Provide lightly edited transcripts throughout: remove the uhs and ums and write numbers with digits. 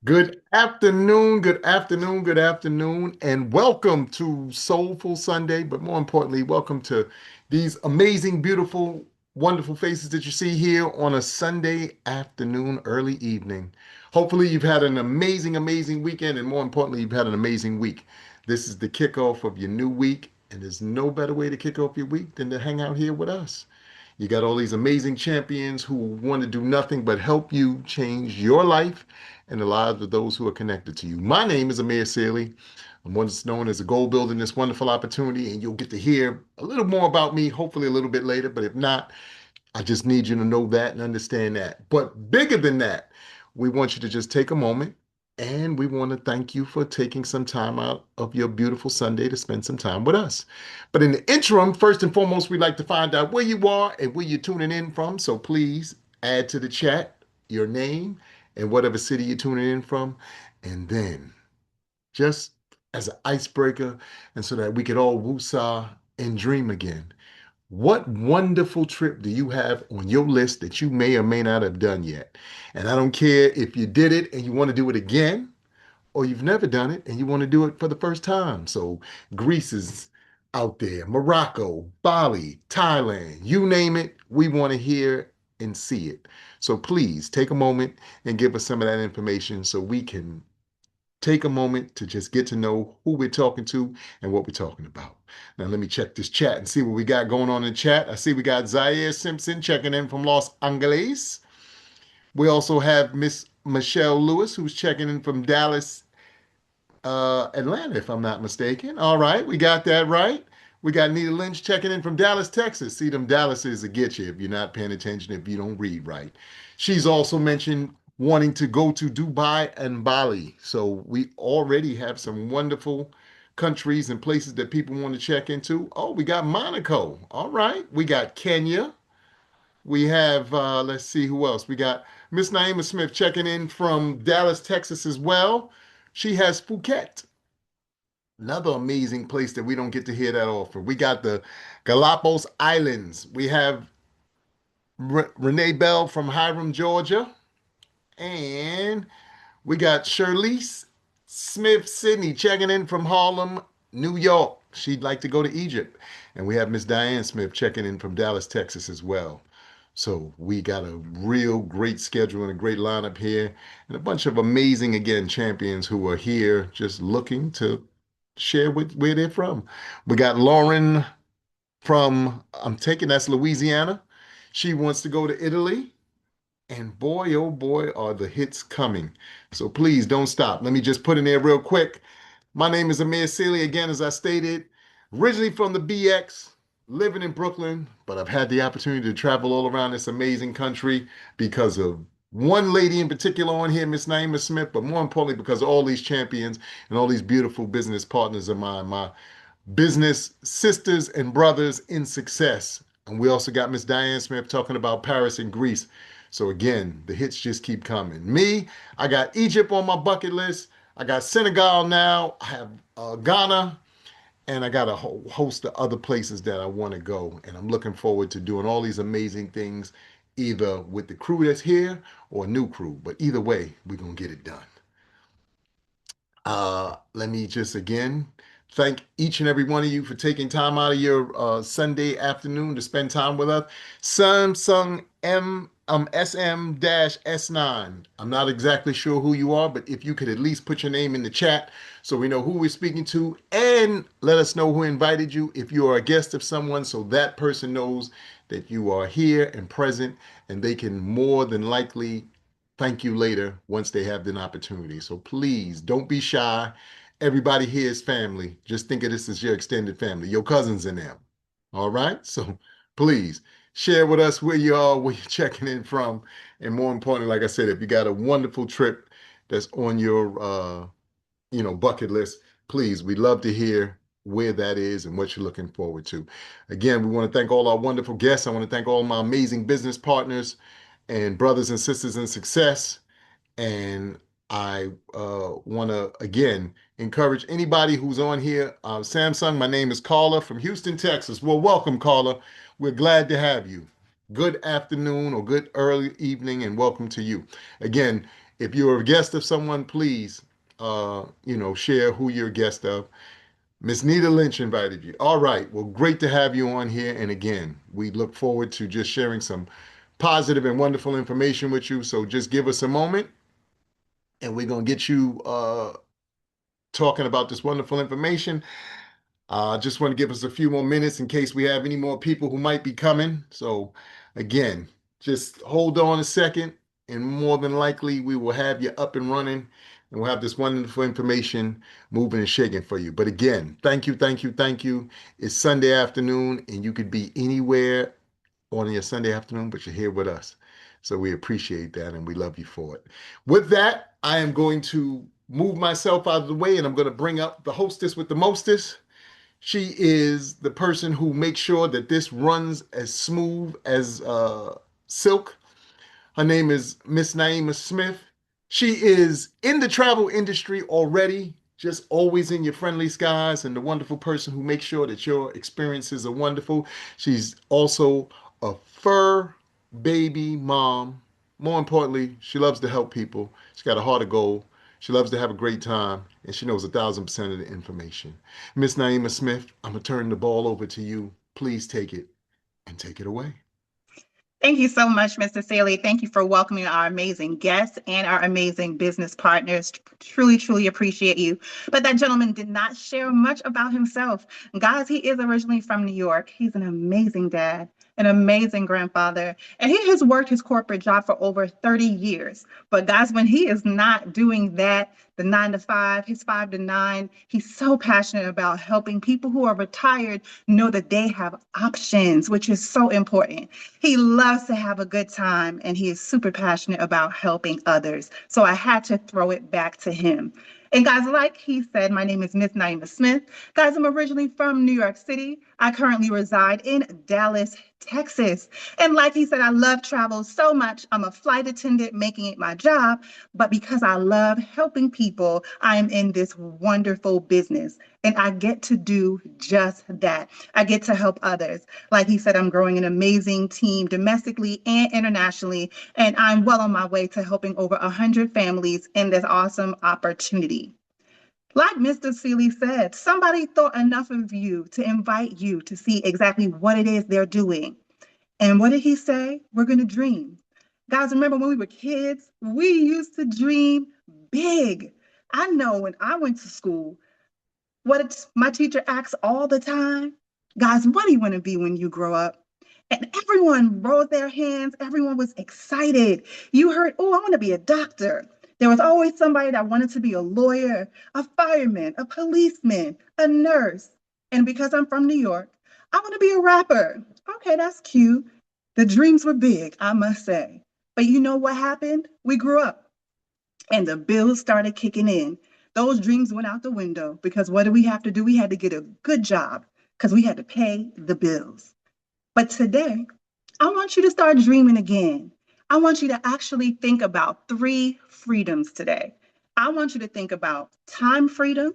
Good afternoon, good afternoon, good afternoon, and welcome to Soulful Sunday. But more importantly, welcome to these amazing, beautiful, wonderful faces that you see here on a Sunday afternoon, early evening. Hopefully, you've had an amazing, amazing weekend, and more importantly, you've had an amazing week. This is the kickoff of your new week, and there's no better way to kick off your week than to hang out here with us. You got all these amazing champions who want to do nothing but help you change your life and the lives of those who are connected to you. My name is Amir Sealy. I'm once known as a goal builder in this wonderful opportunity, and you'll get to hear a little more about me, hopefully a little bit later. But if not, I just need you to know that and understand that. But bigger than that, we want you to just take a moment and we want to thank you for taking some time out of your beautiful Sunday to spend some time with us. But in the interim, first and foremost, we'd like to find out where you are and where you're tuning in from. So please add to the chat your name and whatever city you're tuning in from. And then just as an icebreaker, and so that we could all woosah and dream again. What wonderful trip do you have on your list that you may or may not have done yet? And I don't care if you did it and you want to do it again, or you've never done it and you want to do it for the first time. So Greece is out there, Morocco, Bali, Thailand, you name it, we want to hear and see it. So please take a moment and give us some of that information so we can take a moment to just get to know who we're talking to and what we're talking about. Now, let me check this chat and see what we got going on in chat. I see we got Zaire Simpson checking in from Los Angeles. We also have Miss Michelle Lewis, who's checking in from Dallas, Atlanta, if I'm not mistaken. All right, we got that right. We got Nita Lynch checking in from Dallas, Texas. See, them Dallases will get you if you're not paying attention, if you don't read right. She's also mentioned wanting to go to Dubai and Bali. So we already have some wonderful countries and places that people want to check into. Oh, we got Monaco. All right. We got Kenya. We have, let's see who else. We got Miss Naima Smith checking in from Dallas, Texas as well. She has Phuket, another amazing place that we don't get to hear that often. We got the Galapagos Islands. We have Renee Bell from Hiram, Georgia. And we got Shirlise Smith Sydney checking in from Harlem, New York. She'd like to go to Egypt. And we have Miss Diane Smith checking in from Dallas, Texas as well. So we got a real great schedule and a great lineup here, and a bunch of amazing, again, champions who are here just looking to share with where they're from. We got Lauren from, I'm taking that's Louisiana. She wants to go to Italy. And boy, oh boy, are the hits coming. So please don't stop. Let me just put in there real quick. My name is Amir Sealy, again, as I stated, originally from the BX, living in Brooklyn, but I've had the opportunity to travel all around this amazing country because of one lady in particular on here, Miss Naima Smith, but more importantly, because of all these champions and all these beautiful business partners of mine, my business sisters and brothers in success. And we also got Miss Diane Smith talking about Paris and Greece. So again, the hits just keep coming. Me, I got Egypt on my bucket list. I got Senegal now. I have Ghana, and I got a whole host of other places that I want to go. And I'm looking forward to doing all these amazing things, either with the crew that's here or a new crew. But either way, we're going to get it done. Let me just again thank each and every one of you for taking time out of your Sunday afternoon to spend time with us. Samsung SM-S9. I'm not exactly sure who you are, but if you could at least put your name in the chat so we know who we're speaking to, and let us know who invited you if you are a guest of someone, so that person knows that you are here and present, and they can more than likely thank you later once they have an opportunity. So please don't be shy. Everybody here is family. Just think of this as your extended family, your cousins and them. All right. So please share with us where you are, where you're checking in from. And more importantly, like I said, if you got a wonderful trip that's on your bucket list, please, we'd love to hear where that is and what you're looking forward to. Again, we want to thank all our wonderful guests. I want to thank all my amazing business partners and brothers and sisters in success. And I want to again encourage anybody who's on here. Samsung, my name is Carla from Houston, Texas. Well, welcome, Carla. We're glad to have you. Good afternoon or good early evening, and welcome to you. Again, If you're a guest of someone, please, share who you're a guest of. Miss Nita Lynch invited you. All right. Well, great to have you on here. And again, we look forward to just sharing some positive and wonderful information with you. So just give us a moment and we're going to get you talking about this wonderful information. Just want to give us a few more minutes in case we have any more people who might be coming. So, again, just hold on a second, and more than likely, we will have you up and running, and we'll have this wonderful information moving and shaking for you. But again, thank you, thank you, thank you. It's Sunday afternoon, and you could be anywhere on your Sunday afternoon, but you're here with us. So we appreciate that, and we love you for it. With that, I am going to move myself out of the way, and I'm going to bring up the hostess with the mostest. She is the person who makes sure that this runs as smooth as silk. Her name is Miss Naima Smith. She is in the travel industry already, just always in your friendly skies, and the wonderful person who makes sure that your experiences are wonderful. She's also a fur baby mom. More importantly, she loves to help people. She's got a heart of gold. She loves to have a great time, and she knows 1,000% of the information. Miss Naima Smith, I'm going to turn the ball over to you. Please take it and take it away. Thank you so much, Mr. Sealy. Thank you for welcoming our amazing guests and our amazing business partners. Truly, truly appreciate you. But that gentleman did not share much about himself. Guys, he is originally from New York. He's an amazing dad, an amazing grandfather, and he has worked his corporate job for over 30 years. But guys, when he is not doing that, the 9 to 5, his 5 to 9, he's so passionate about helping people who are retired know that they have options, which is so important. He loves to have a good time and he is super passionate about helping others. So I had to throw it back to him. And guys, like he said, my name is Miss Naima Smith. Guys, I'm originally from New York City. I currently reside in Dallas, Texas. And like he said, I love travel so much. I'm a flight attendant making it my job. But because I love helping people, I am in this wonderful business. And I get to do just that. I get to help others. Like he said, I'm growing an amazing team domestically and internationally, and I'm well on my way to helping over 100 families in this awesome opportunity. Like Mr. Seeley said, somebody thought enough of you to invite you to see exactly what it is they're doing. And what did he say? We're going to dream. Guys, remember when we were kids, we used to dream big. I know when I went to school, my teacher asks all the time, guys, what do you want to be when you grow up? And everyone rolled their hands. Everyone was excited. You heard, oh, I want to be a doctor. There was always somebody that wanted to be a lawyer, a fireman, a policeman, a nurse. And because I'm from New York, I want to be a rapper. Okay, that's cute. The dreams were big, I must say. But you know what happened? We grew up and the bills started kicking in. Those dreams went out the window because what did we have to do? We had to get a good job because we had to pay the bills. But today, I want you to start dreaming again. I want you to actually think about 3 freedoms today. I want you to think about time freedom,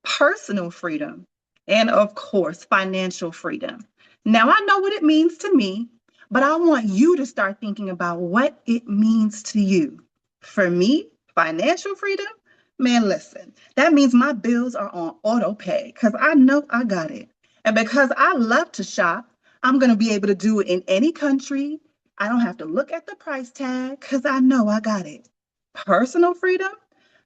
personal freedom, and of course, financial freedom. Now, I know what it means to me, but I want you to start thinking about what it means to you. For me, financial freedom, man, listen, that means my bills are on auto pay because I know I got it. And because I love to shop, I'm going to be able to do it in any country. I don't have to look at the price tag because I know I got it. Personal freedom,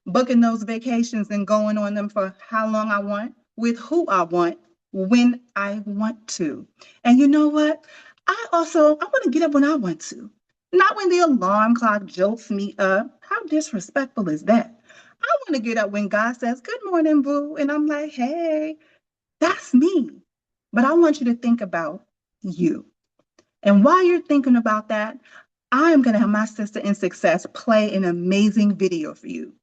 booking those vacations and going on them for how long I want, with who I want, when I want to. And you know what? I want to get up when I want to, not when the alarm clock jolts me up. How disrespectful is that? I want to get up when God says, good morning, boo. And I'm like, hey, that's me. But I want you to think about you. And while you're thinking about that, I am going to have my sister in success play an amazing video for you.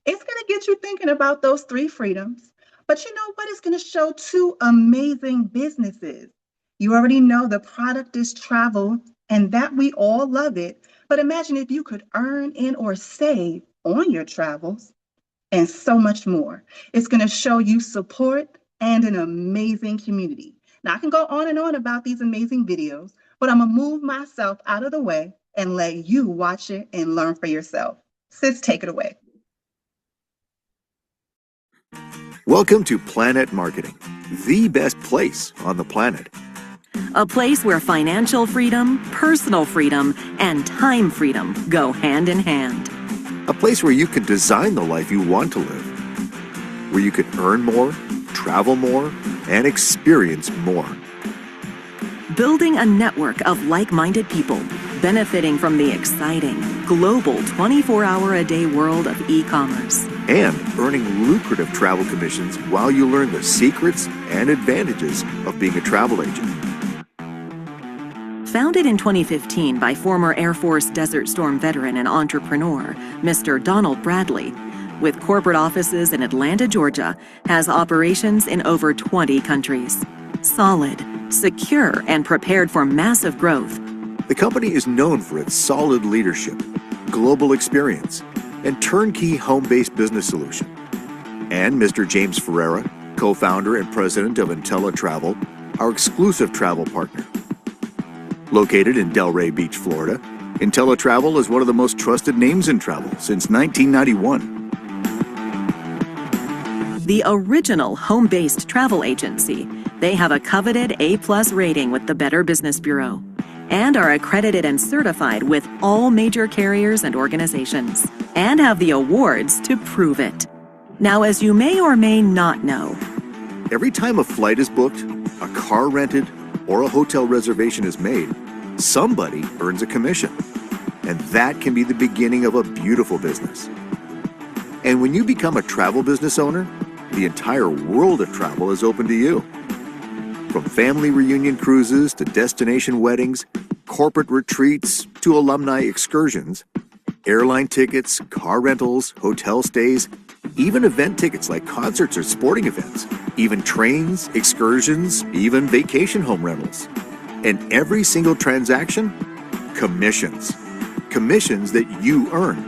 It's going to get you thinking about those 3 freedoms. But you know what? It's going to show 2 amazing businesses. You already know the product is travel and that we all love it. But imagine if you could earn in or save on your travels and so much more. It's going to show you support and an amazing community. Now, I can go on and on about these amazing videos, but I'm going to move myself out of the way and let you watch it and learn for yourself. Sis, take it away. Welcome to Planet Marketing, the best place on the planet. A place where financial freedom, personal freedom, and time freedom go hand in hand. A place where you can design the life you want to live. Where you can earn more, travel more, and experience more. Building a network of like-minded people benefiting from the exciting, global 24-hour-a-day world of e-commerce. And earning lucrative travel commissions while you learn the secrets and advantages of being a travel agent. Founded in 2015 by former Air Force Desert Storm veteran and entrepreneur, Mr. Donald Bradley, with corporate offices in Atlanta, Georgia, has operations in over 20 countries. Solid, secure, and prepared for massive growth. The company is known for its solid leadership, global experience, and turnkey home-based business solution. And Mr. James Ferreira, co-founder and president of IntelliTravel, our exclusive travel partner. Located in Delray Beach, Florida, IntelliTravel is one of the most trusted names in travel since 1991. The original home-based travel agency, they have a coveted A+ rating with the Better Business Bureau and are accredited and certified with all major carriers and organizations and have the awards to prove it. Now, as you may or may not know, every time a flight is booked, a car rented, or a hotel reservation is made, somebody earns a commission. And that can be the beginning of a beautiful business. And when you become a travel business owner, the entire world of travel is open to you. From family reunion cruises to destination weddings, corporate retreats to alumni excursions, airline tickets, car rentals, hotel stays, even event tickets like concerts or sporting events, even trains, excursions, even vacation home rentals. And every single transaction, commissions. Commissions that you earn.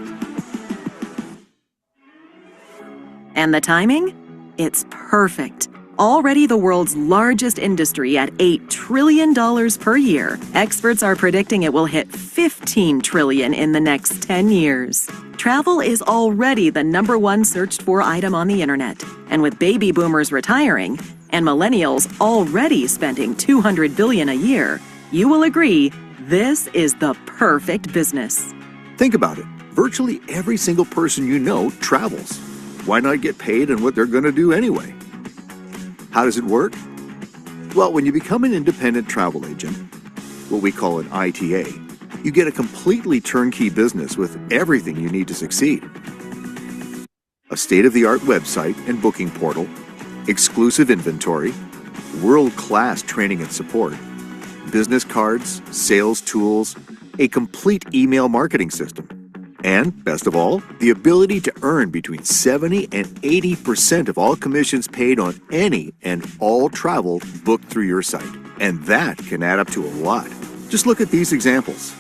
and the timing? It's perfect. Already the world's largest industry at $8 trillion per year, experts are predicting it will hit $15 trillion in the next 10 years. Travel is already the #1 searched for item on the internet, and with baby boomers retiring and millennials already spending $200 billion a year, you will agree this is the perfect business. Think about it. Virtually every single person you know travels. Why not get paid on what they're going to do anyway? How does it work? Well, when you become an independent travel agent, what we call an ITA, you get a completely turnkey business with everything you need to succeed. A state-of-the-art website and booking portal, exclusive inventory, world-class training and support, business cards, sales tools, a complete email marketing system, and, best of all, the ability to earn between 70 and 80% of all commissions paid on any and all travel booked through your site. And that can add up to a lot. Just look at these examples.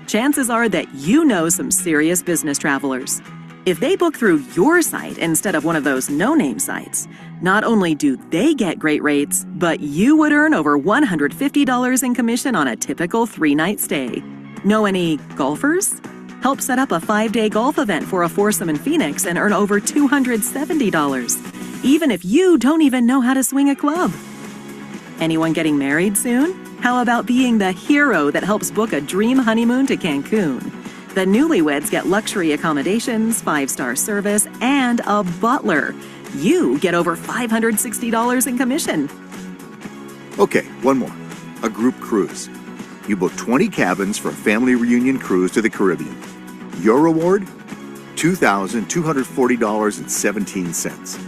Chances are that you know some serious business travelers. If they book through your site instead of one of those no-name sites, not only do they get great rates, but you would earn over $150 in commission on a typical 3-night stay. Know any golfers? Help set up a 5-day golf event for a foursome in Phoenix and earn over $270, even if you don't even know how to swing a club. Anyone getting married soon? How about being the hero that helps book a dream honeymoon to Cancun? The newlyweds get luxury accommodations, 5-star service, and a butler. You get over $560 in commission. Okay, one more. A group cruise. You book 20 cabins for a family reunion cruise to the Caribbean. Your reward? $2,240.17.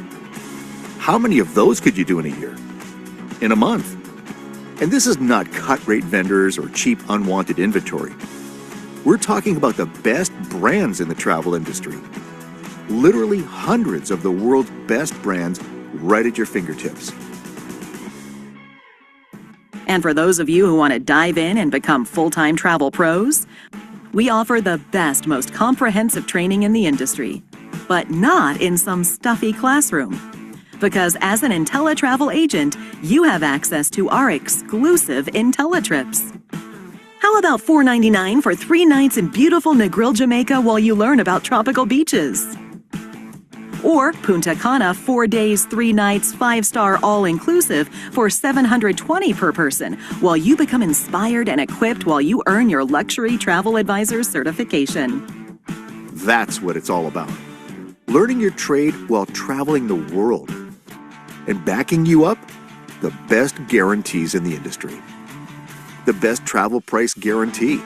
How many of those could you do in a year? In a month? And this is not cut-rate vendors or cheap unwanted inventory. We're talking about the best brands in the travel industry. Literally hundreds of the world's best brands right at your fingertips. And for those of you who want to dive in and become full-time travel pros, we offer the best, most comprehensive training in the industry, but not in some stuffy classroom. Because as an IntelliTravel agent, you have access to our exclusive IntelliTrips. How How about $4.99 for 3 nights in beautiful Negril, Jamaica while you learn about tropical beaches? Or Punta Cana, 4 days, 3 nights, 5-star all-inclusive for $720 per person while you become inspired and equipped while you earn your luxury travel advisor certification. That's what it's all about. Learning your trade while traveling the world. And backing you up, the best guarantees in the industry. The best travel price guarantee.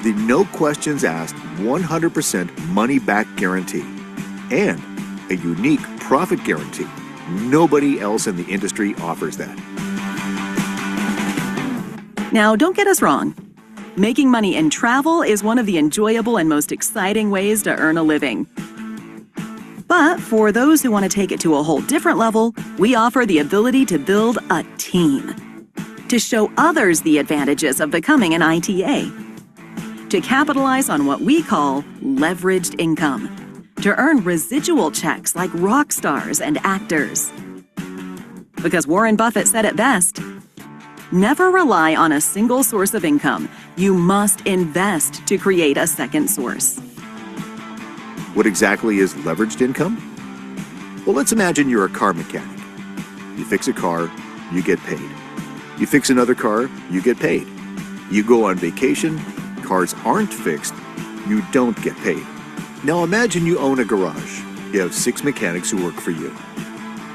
The no questions asked 100% money back guarantee. And a unique profit guarantee. Nobody else in the industry offers that. Now, don't get us wrong. Making money in travel is one of the enjoyable and most exciting ways to earn a living. But for those who want to take it to a whole different level, we offer the ability to build a team. To show others the advantages of becoming an ITA. To capitalize on what we call leveraged income. To earn residual checks like rock stars and actors. Because Warren Buffett said it best, never rely on a single source of income. You must invest to create a second source. What exactly is leveraged income? Well, let's imagine you're a car mechanic. You fix a car, you get paid. You fix another car, you get paid. You go on vacation, cars aren't fixed, you don't get paid. Now imagine you own a garage. You have 6 mechanics who work for you.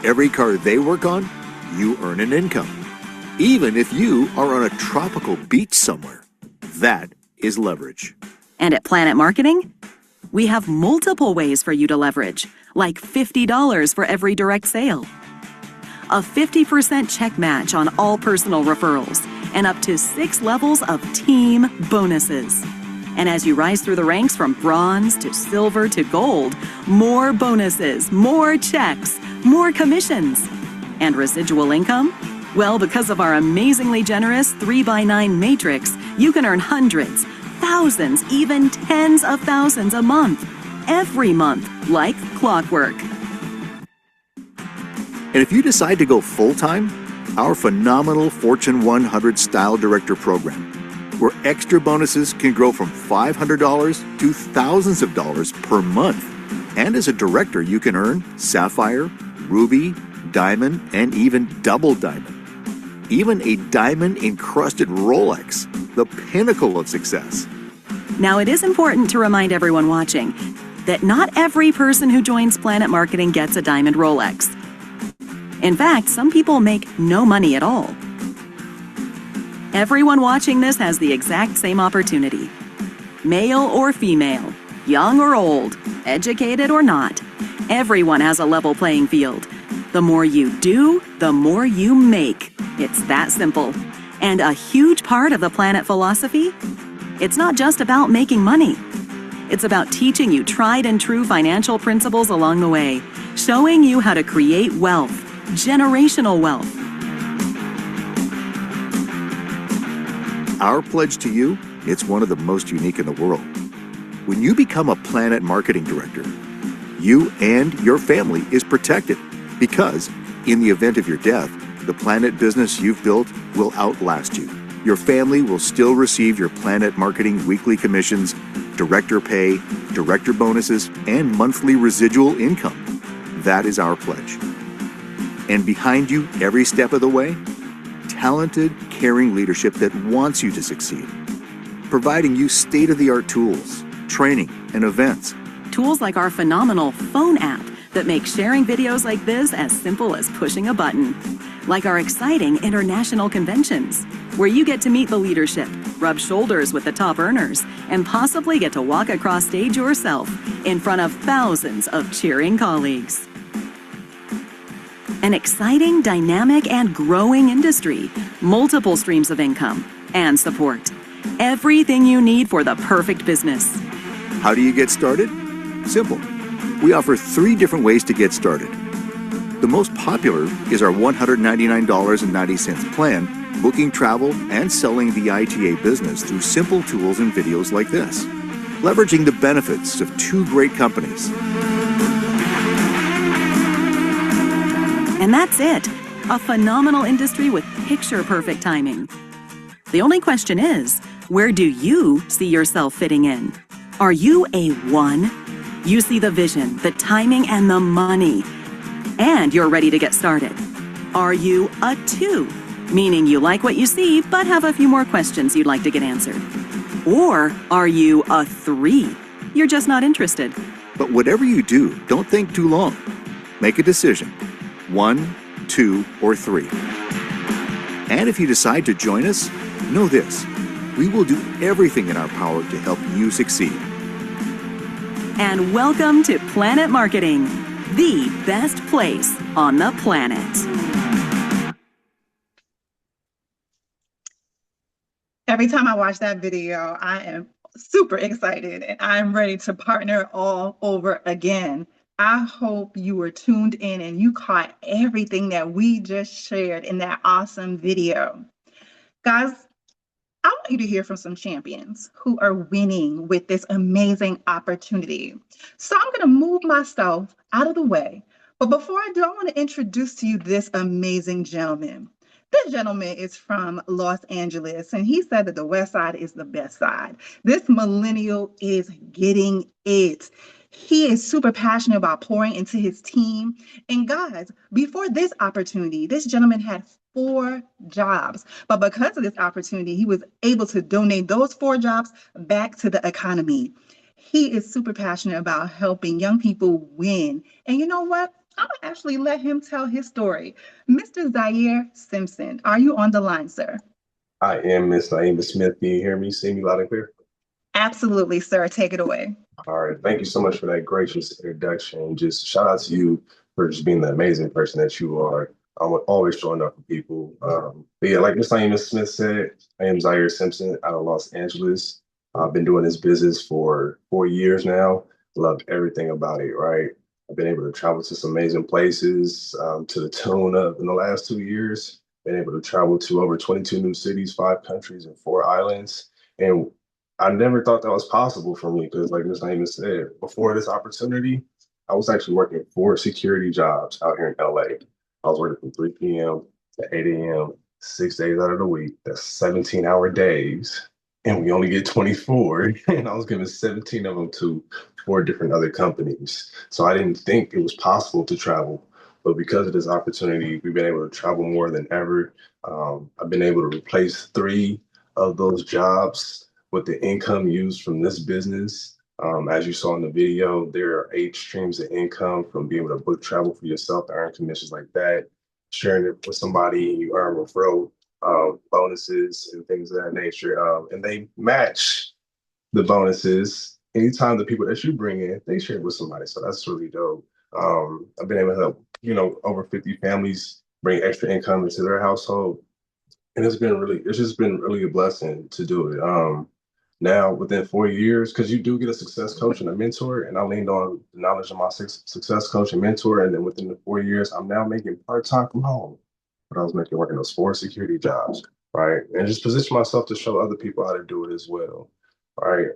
Every car they work on, you earn an income. Even if you are on a tropical beach somewhere. That is leverage. And at Planet Marketing, we have multiple ways for you to leverage, like $50 for every direct sale, a 50% check match on all personal referrals, and up to 6 levels of team bonuses. And as you rise through the ranks from bronze to silver to gold, more bonuses, more checks, more commissions. And residual income? Well, because of our amazingly generous 3x9 matrix, you can earn hundreds, thousands, even tens of thousands a month, every month, like clockwork. And if you decide to go full-time, our phenomenal Fortune 100 Style Director program, where extra bonuses can grow from $500 to thousands of dollars per month. And as a director, you can earn sapphire, ruby, diamond, and even double diamond. Even a diamond-encrusted Rolex, the pinnacle of success. Now, it is important to remind everyone watching that not every person who joins Planet Marketing gets a diamond Rolex. In fact, some people make no money at all. Everyone watching this has the exact same opportunity. Male or female, young or old, educated or not, everyone has a level playing field. The more you do, the more you make. It's that simple. And a huge part of the Planet philosophy? It's not just about making money. It's about teaching you tried and true financial principles along the way, showing you how to create wealth, generational wealth. Our pledge to you, it's one of the most unique in the world. When you become a Planet Marketing Director, you and your family is protected because, in the event of your death, the Planet business you've built will outlast you. Your family will still receive your Planet Marketing weekly commissions, director pay, director bonuses, and monthly residual income. That is our pledge. And behind you, every step of the way, talented, caring leadership that wants you to succeed, providing you state-of-the-art tools, training, and events. Tools like our phenomenal phone app that makes sharing videos like this as simple as pushing a button. Like our exciting international conventions, where you get to meet the leadership, rub shoulders with the top earners, and possibly get to walk across stage yourself in front of thousands of cheering colleagues. An exciting, dynamic, and growing industry, multiple streams of income, and support. Everything you need for the perfect business. How do you get started? Simple. We offer 3 different ways to get started. The most popular is our $199.90 plan, booking travel and selling the ITA business through simple tools and videos like this, leveraging the benefits of 2 great companies. And that's it. A phenomenal industry with picture-perfect timing. The only question is, Where do you see yourself fitting in? Are you a 1? You see the vision, the timing, and the money, and you're ready to get started. Are you a 2? Meaning you like what you see, but have a few more questions you'd like to get answered. Or are you a 3? You're just not interested. But whatever you do, don't think too long. Make a decision. 1, 2, or 3. And if you decide to join us, know this: we will do everything in our power to help you succeed. And welcome to Planet Marketing, the best place on the planet. Every time I watch that video, I am super excited and I'm ready to partner all over again. I hope you were tuned in and you caught everything that we just shared in that awesome video. Guys, I want you to hear from some champions who are winning with this amazing opportunity. So I'm going to move myself out of the way. But before I do, I want to introduce to you this amazing gentleman. This gentleman is from Los Angeles, and he said that the West Side is the best side. This millennial is getting it. He is super passionate about pouring into his team. And guys, before this opportunity, this gentleman had 4 jobs. But because of this opportunity, he was able to donate those 4 jobs back to the economy. He is super passionate about helping young people win. And you know what? I'm going to actually let him tell his story. Mr. Zaire Simpson, are you on the line, sir? I am Miss Naima Smith. Can you hear me? See me loud and clear? Absolutely, sir. Take it away. All right. Thank you so much for that gracious introduction. Just shout out to you for just being the amazing person that you are. I'm always showing up for people. But yeah, like Miss Naima Smith said, I am Zaire Simpson out of Los Angeles. I've been doing this business for 4 years now. Love everything about it, right? I've been able to travel to some amazing places to the tune of, in the last 2 years, been able to travel to over 22 new cities, 5 countries, and 4 islands. And I never thought that was possible for me because, like Ms. Naima said, before this opportunity, I was actually working 4 security jobs out here in LA. I was working from 3 p.m. to 8 a.m., 6 days out of the week. That's 17-hour days. And we only get 24. And I was giving 17 of them to 4 different other companies. So I didn't think it was possible to travel. But because of this opportunity, we've been able to travel more than ever. I've been able to replace 3 of those jobs with the income used from this business. As you saw in the video, there are 8 streams of income from being able to book travel for yourself, to earn commissions like that, sharing it with somebody, you earn referral bonuses and things of that nature. And they match the bonuses anytime the people that you bring in, they share it with somebody. So that's really dope. I've been able to help, over 50 families bring extra income into their household. And it's just been really a blessing to do it. Now within 4 years, because you do get a success coach and a mentor, and I leaned on the knowledge of my success coach and mentor. And then within the 4 years, I'm now making part-time from home. But I was making working those 4 security jobs, right? And just position myself to show other people how to do it as well. Right.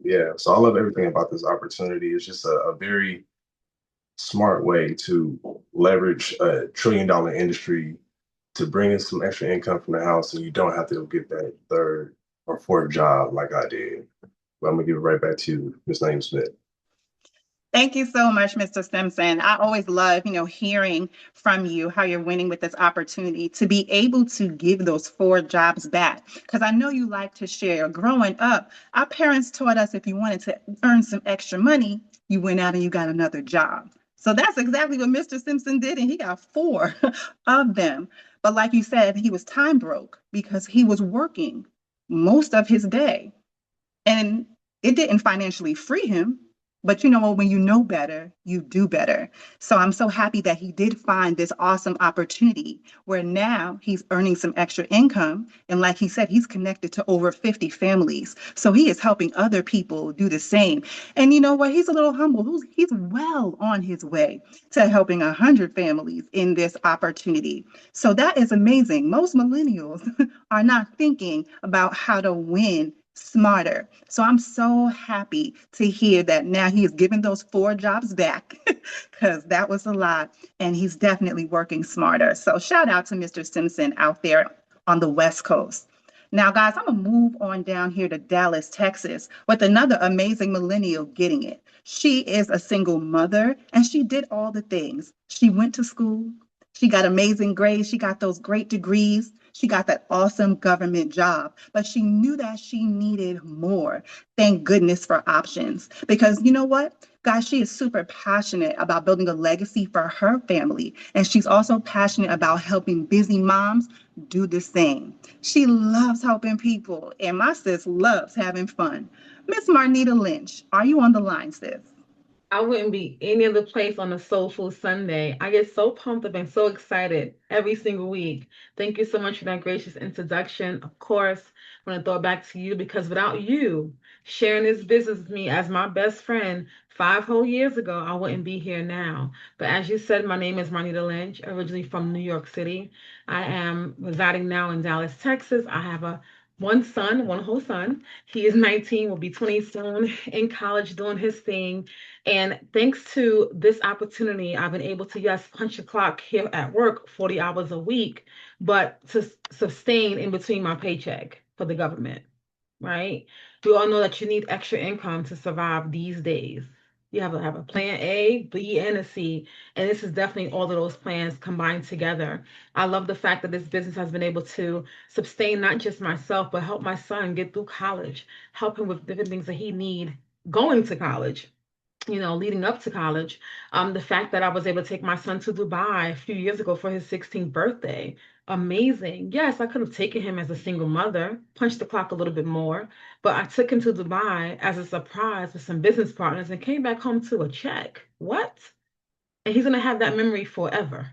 Yeah. So I love everything about this opportunity. It's just a very smart way to leverage a $1 trillion industry to bring in some extra income from the house, and you don't have to go get that 3rd or 4th job like I did. But I'm gonna give it right back to you, Ms. Naima Smith. Thank you so much, Mr. Simpson. I always love, hearing from you how you're winning with this opportunity to be able to give those 4 jobs back. Because I know you like to share. Growing up, our parents taught us if you wanted to earn some extra money, you went out and you got another job. So that's exactly what Mr. Simpson did, and he got 4 of them. But like you said, he was time broke because he was working most of his day. And it didn't financially free him. But you know what, when you know better, you do better. So I'm so happy that he did find this awesome opportunity where now he's earning some extra income. And like he said, he's connected to over 50 families. So he is helping other people do the same. And you know what, he's a little humble. He's well on his way to helping 100 families in this opportunity. So that is amazing. Most millennials are not thinking about how to win smarter. So I'm so happy to hear that now he is giving those 4 jobs back because that was a lot, and he's definitely working smarter. So shout out to Mr. Simpson out there on the West Coast. Now, guys, I'm going to move on down here to Dallas, Texas, with another amazing millennial getting it. She is a single mother and she did all the things. She went to school, she got amazing grades, she got those great degrees, she got that awesome government job, but she knew that she needed more. Thank goodness for options. Because you know what? Guys, she is super passionate about building a legacy for her family. And she's also passionate about helping busy moms do the same. She loves helping people, and my sis loves having fun. Miss Marnita Lynch, are you on the line, sis? I wouldn't be any other place on a Soulful Sunday. I get so pumped up and so excited every single week. Thank you so much for that gracious introduction. Of course, I'm going to throw it back to you because without you sharing this business with me as my best friend 5 whole years ago, I wouldn't be here now. But as you said, my name is Marnita Lynch, originally from New York City. I am residing now in Dallas, Texas. I have a one son, one whole son. He is 19, will be 20 soon, in college doing his thing. And thanks to this opportunity, I've been able to, yes, punch the clock here at work 40 hours a week, but to sustain in between my paycheck for the government, right? We all know that you need extra income to survive these days. You have a plan A, B, and a C, and this is definitely all of those plans combined together. I love the fact that this business has been able to sustain not just myself, but help my son get through college, help him with different things that he need going to college, leading up to college. The fact that I was able to take my son to Dubai a few years ago for his 16th birthday, amazing. Yes, I could have taken him as a single mother, punched the clock a little bit more, but I took him to Dubai as a surprise with some business partners and came back home to a check. What? And he's gonna have that memory forever,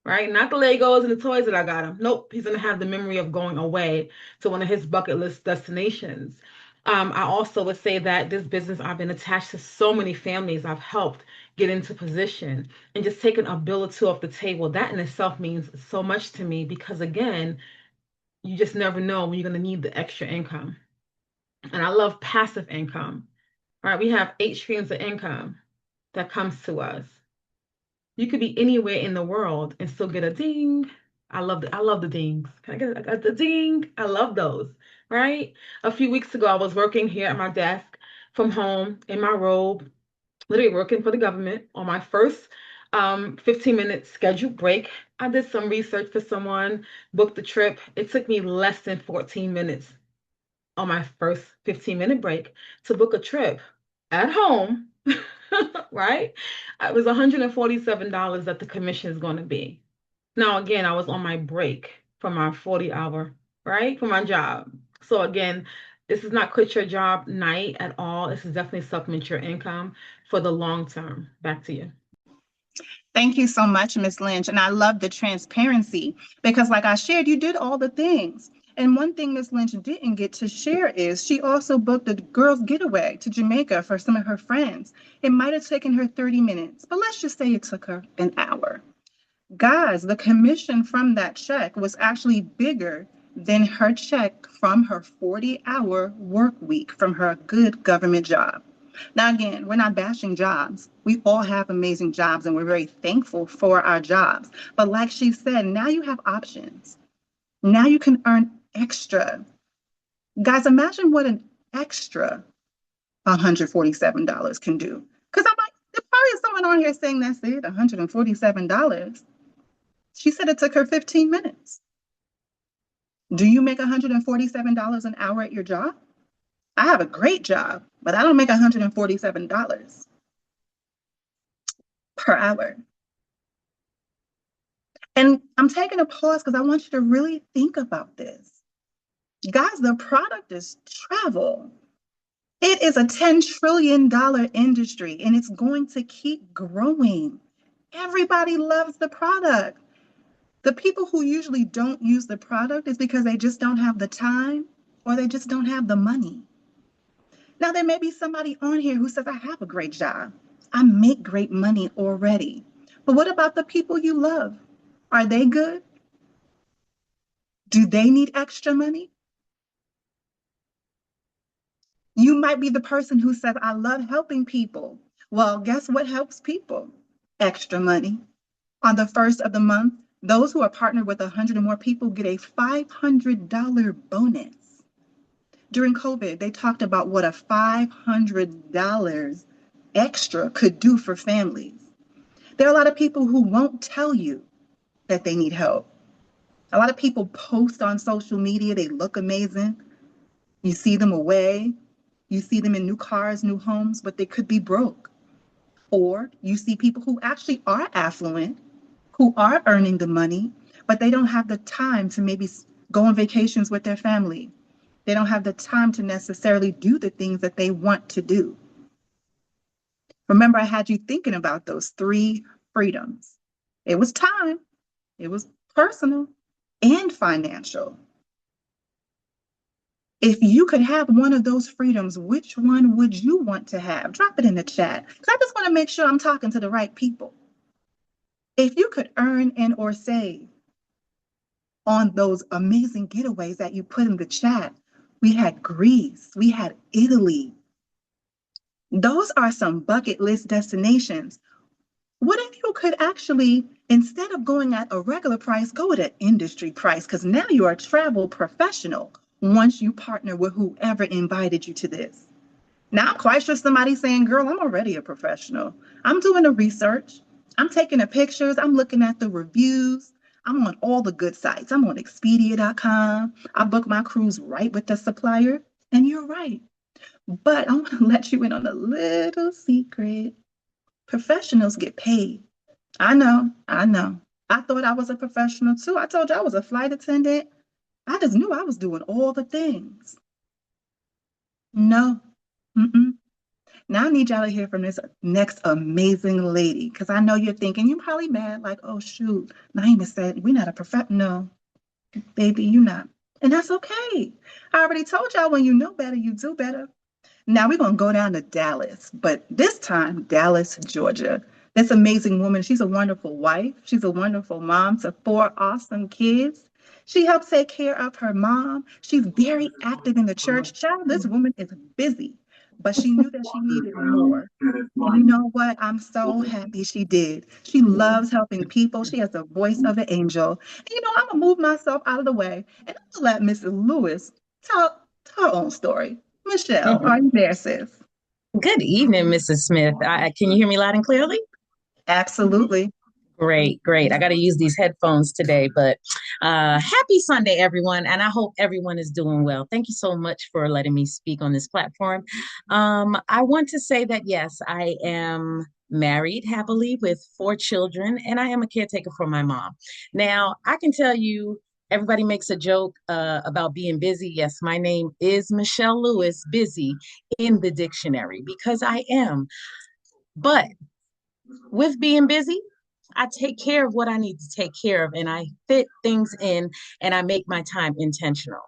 right? Not the Legos and the toys that I got him. Nope, he's gonna have the memory of going away to one of his bucket list destinations. I also would say that this business, I've been attached to so many families I've helped get into position and just taking a bill or two off the table. That in itself means so much to me because again, you just never know when you're gonna need the extra income. And I love passive income. Right? We have 8 streams of income that comes to us. You could be anywhere in the world and still get a ding. I love the dings. Can I get the ding? I love those, right? A few weeks ago, I was working here at my desk from home in my robe, literally working for the government on my first 15-minute scheduled break. I did some research for someone, booked the trip. It took me less than 14 minutes on my first 15-minute break to book a trip at home, right? It was $147 that the commission is going to be. Now, again, I was on my break from my 40-hour, right, for my job. So, again, this is not quit your job night at all. This is definitely supplement your income for the long term. Back to you. Thank you so much, Miss Lynch. And I love the transparency because, like I shared, you did all the things. And one thing Miss Lynch didn't get to share is she also booked a girls' getaway to Jamaica for some of her friends. It might have taken her 30 minutes, but let's just say it took her an hour. Guys, the commission from that check was actually bigger than her check from her 40-hour work week from her good government job. Now, again, we're not bashing jobs. We all have amazing jobs and we're very thankful for our jobs. But like she said, now you have options. Now you can earn extra. Guys, imagine what an extra $147 can do. Because there's probably someone on here saying that's it, $147. She said it took her 15 minutes. Do you make $147 an hour at your job? I have a great job, but I don't make $147 per hour. And I'm taking a pause because I want you to really think about this. Guys, the product is travel. It is a $10 trillion industry and it's going to keep growing. Everybody loves the product. The people who usually don't use the product is because they just don't have the time or they just don't have the money. Now, there may be somebody on here who says, I have a great job. I make great money already. But what about the people you love? Are they good? Do they need extra money? You might be the person who says, I love helping people. Well, guess what helps people? Extra money. On the first of the month, Those who are partnered with 100 or more people get a $500 bonus. During COVID, they talked about what a $500 extra could do for families. There are a lot of people who won't tell you that they need help. A lot of people post on social media, they look amazing. You see them away, you see them in new cars, new homes, but they could be broke. Or you see people who actually are affluent, who are earning the money, but they don't have the time to maybe go on vacations with their family. They don't have the time to necessarily do the things that they want to do. Remember, I had you thinking about those 3 freedoms. It was time, it was personal, and financial. If you could have one of those freedoms, which one would you want to have? Drop it in the chat. I just want to make sure I'm talking to the right people. If you could earn and or save on those amazing getaways that you put in the chat, we had Greece, we had Italy. Those are some bucket list destinations. What if you could actually, instead of going at a regular price, go at an industry price? Because now you are a travel professional once you partner with whoever invited you to this. Now, I'm quite sure somebody's saying, girl, I'm already a professional. I'm doing the research. I'm taking the pictures. I'm looking at the reviews. I'm on all the good sites. I'm on Expedia.com. I book my cruise right with the supplier. And you're right. But I want to let you in on a little secret. Professionals get paid. I know, I know. I thought I was a professional too. I told you I was a flight attendant. I just knew I was doing all the things. No. Mm-mm. Now I need y'all to hear from this next amazing lady, because I know you're thinking, you're probably mad, like, oh shoot, Naima said we're not a professional. No, baby, you're not. And that's okay. I already told y'all when you know better, you do better. Now we're going to go down to Dallas, but this time, Dallas, Georgia. This amazing woman, she's a wonderful wife. She's a wonderful mom to 4 awesome kids. She helps take care of her mom. She's very active in the church. Child, this woman is busy, but she knew that she needed more. And you know what? I'm so happy she did. She loves helping people. She has the voice of an angel. And you know, I'm going to move myself out of the way and I'm going to let Mrs. Lewis tell her own story. Michelle, are you there, sis? Good evening, Mrs. Smith. Can you hear me loud and clearly? Absolutely. Great, great. I got to use these headphones today, but happy Sunday, everyone. And I hope everyone is doing well. Thank you so much for letting me speak on this platform. I want to say that, yes, I am married happily with 4 children, and I am a caretaker for my mom. Now, I can tell you, everybody makes a joke about being busy. Yes, my name is Michelle Lewis, busy in the dictionary because I am. But with being busy, I take care of what I need to take care of and I fit things in and I make my time intentional.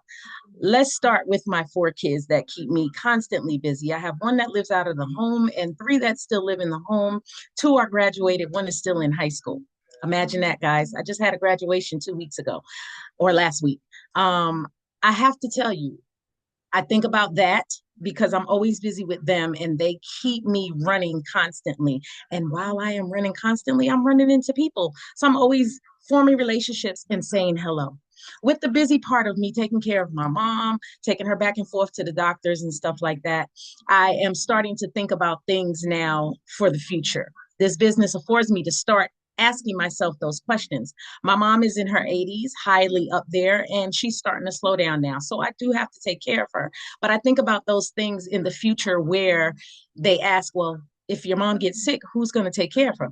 Let's start with my 4 kids that keep me constantly busy. I have 1 that lives out of the home and 3 that still live in the home. 2 are graduated, 1 is still in high school. Imagine that, guys. I just had a graduation 2 weeks ago or last week. I have to tell you, I think about that because I'm always busy with them and they keep me running constantly. And while I am running constantly, I'm running into people. So I'm always forming relationships and saying hello. With the busy part of me taking care of my mom, taking her back and forth to the doctors and stuff like that, I am starting to think about things now for the future. This business affords me to start asking myself those questions. My mom is in her 80s, highly up there, and she's starting to slow down now. So I do have to take care of her. But I think about those things in the future where they ask, well, if your mom gets sick, who's going to take care of her?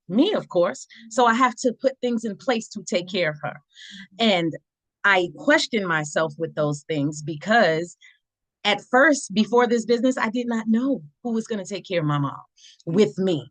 Me, of course. So I have to put things in place to take care of her. And I question myself with those things because at first, before this business, I did not know who was going to take care of my mom with me.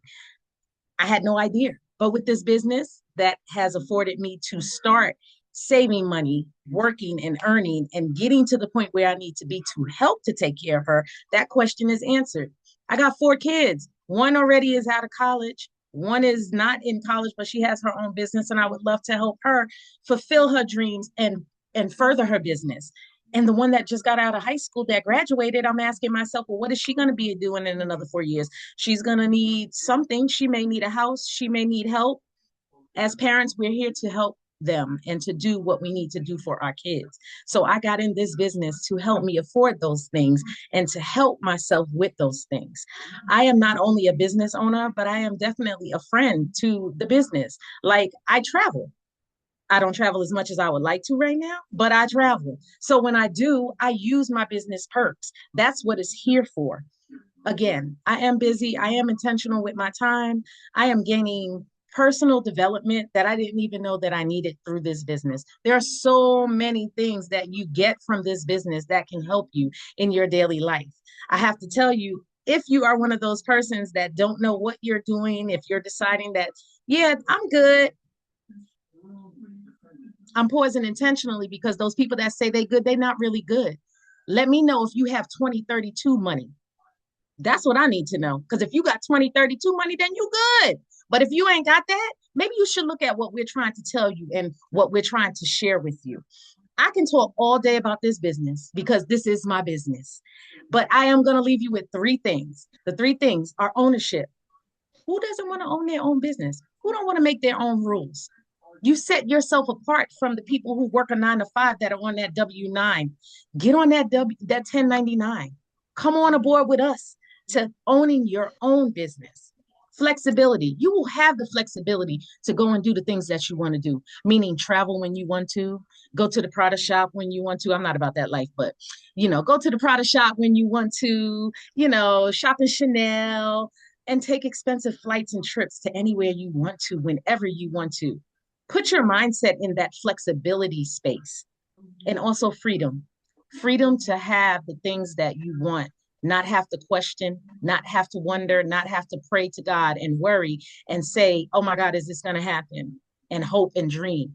I had no idea. But with this business that has afforded me to start saving money, working and earning and getting to the point where I need to be to help to take care of her, that question is answered. I got 4 kids. 1 already is out of college. 1 is not in college, but she has her own business and I would love to help her fulfill her dreams and further her business. And the one that just got out of high school that graduated, I'm asking myself, well, what is she going to be doing in another 4 years? She's going to need something. She may need a house. She may need help. As parents, we're here to help them and to do what we need to do for our kids. So I got in this business to help me afford those things and to help myself with those things. I am not only a business owner, but I am definitely a friend to the business. Like, I travel. I don't travel as much as I would like to right now, but I travel. So when I do, I use my business perks. That's what it's here for. Again, I am busy. I am intentional with my time. I am gaining personal development that I didn't even know that I needed through this business. There are so many things that you get from this business that can help you in your daily life. I have to tell you, if you are one of those persons that don't know what you're doing, if you're deciding that, yeah, I'm good, I'm pausing intentionally because those people that say they good, they're not really good. Let me know if you have 2032 money. That's what I need to know. Because if you got 2032 money, then you good. But if you ain't got that, maybe you should look at what we're trying to tell you and what we're trying to share with you. I can talk all day about this business because this is my business. But I am going to leave you with three things. The three things are ownership. Who doesn't want to own their own business? Who don't want to make their own rules? You set yourself apart from the people who work a 9 to 5 that are on that W-9. Get on that 1099. Come on aboard with us to owning your own business. Flexibility. You will have the flexibility to go and do the things that you want to do, meaning travel when you want to, go to the Prada shop when you want to. I'm not about that life, but go to the Prada shop when you want to, shop in Chanel and take expensive flights and trips to anywhere you want to, whenever you want to. Put your mindset in that flexibility space, and also freedom to have the things that you want, not have to question, not have to wonder, not have to pray to God and worry and say, oh my God, is this going to happen? And hope and dream.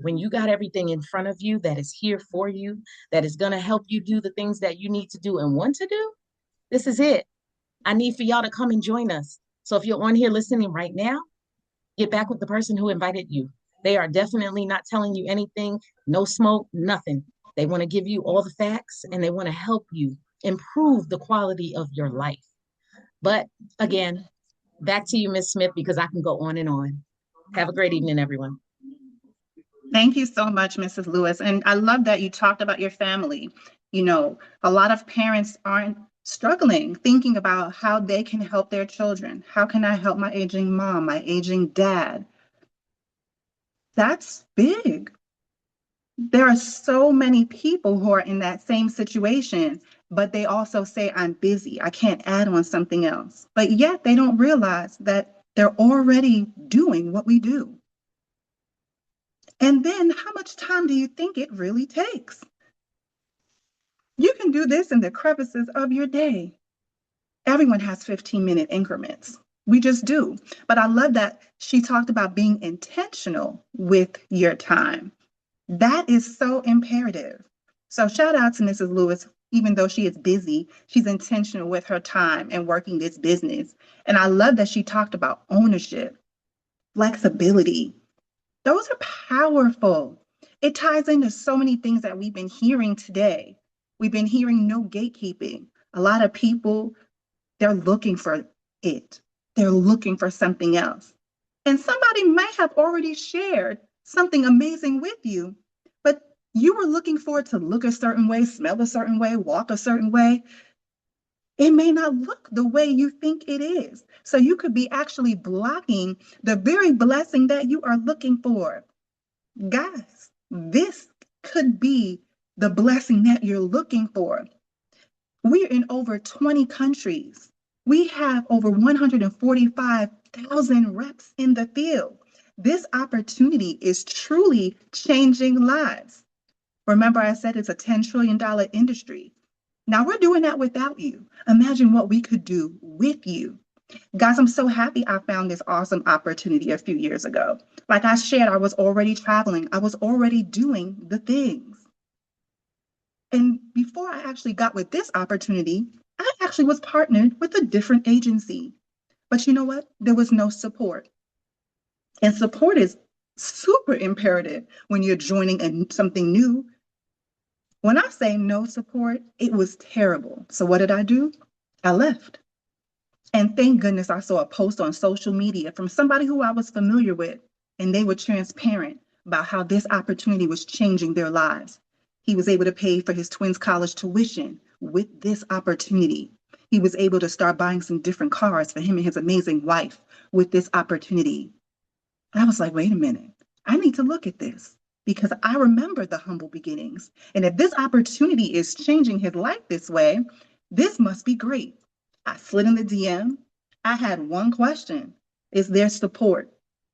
When you got everything in front of you that is here for you, that is going to help you do the things that you need to do and want to do, this is it. I need for y'all to come and join us. So if you're on here listening right now, get back with the person who invited you. They are definitely not telling you anything, no smoke, nothing. They want to give you all the facts and they want to help you improve the quality of your life. But again, back to you, Ms. Smith, because I can go on and on. Have a great evening, everyone. Thank you so much, Mrs. Lewis. And I love that you talked about your family. A lot of parents aren't struggling, thinking about how they can help their children. How can I help my aging mom, my aging dad? That's big. There are so many people who are in that same situation, but they also say, I'm busy, I can't add on something else. But yet they don't realize that they're already doing what we do. And then how much time do you think it really takes? You can do this in the crevices of your day. Everyone has 15-minute increments. We just do. But I love that she talked about being intentional with your time. That is so imperative. So shout out to Mrs. Lewis. Even though she is busy, she's intentional with her time and working this business. And I love that she talked about ownership, flexibility. Those are powerful. It ties into so many things that we've been hearing today. We've been hearing no gatekeeping. A lot of people, they're looking for it. They're looking for something else. And somebody might have already shared something amazing with you, but you were looking for it to look a certain way, smell a certain way, walk a certain way. It may not look the way you think it is. So you could be actually blocking the very blessing that you are looking for. Guys, this could be the blessing that you're looking for. We're in over 20 countries. We have over 145,000 reps in the field. This opportunity is truly changing lives. Remember, I said it's a $10 trillion industry. Now we're doing that without you. Imagine what we could do with you. Guys, I'm so happy I found this awesome opportunity a few years ago. Like I shared, I was already traveling. I was already doing the things. And before I actually got with this opportunity, I actually was partnered with a different agency. But you know what? There was no support. And support is super imperative when you're joining something new. When I say no support, it was terrible. So what did I do? I left. And thank goodness I saw a post on social media from somebody who I was familiar with, and they were transparent. about how this opportunity was changing their lives. He was able to pay for his twins' college tuition with this opportunity. He was able to start buying some different cars for him and his amazing wife with this opportunity. I was like, wait a minute, I need to look at this because I remember the humble beginnings. And if this opportunity is changing his life this way, this must be great. I slid in the DM. I had one question. Is there support?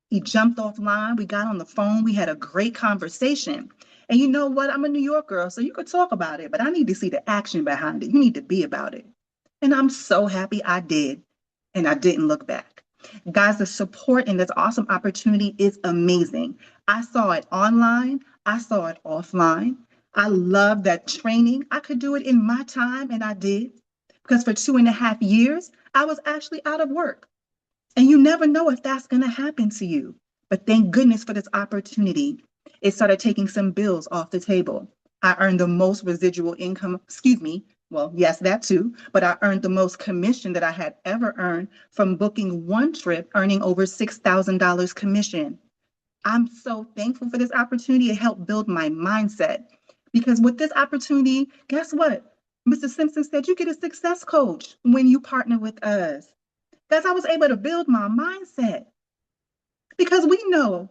He jumped offline. We got on the phone. We had a great conversation. And you know what? I'm a New York girl, so you could talk about it, but I need to see the action behind it. You need to be about it. And I'm so happy I did. And I didn't look back. Guys, the support in this awesome opportunity is amazing. I saw it online. I saw it offline. I love that training. I could do it in my time, and I did. Because for 2.5 years, I was actually out of work. And you never know if that's going to happen to you. But thank goodness for this opportunity. It started taking some bills off the table. I earned the most residual income, excuse me, well, yes, that too, but I earned the most commission that I had ever earned from booking one trip, earning over $6,000 commission. I'm so thankful for this opportunity. It helped build my mindset. Because with this opportunity, guess what? Mr. Simpson said you get a success coach when you partner with us. Guys, I was able to build my mindset because we know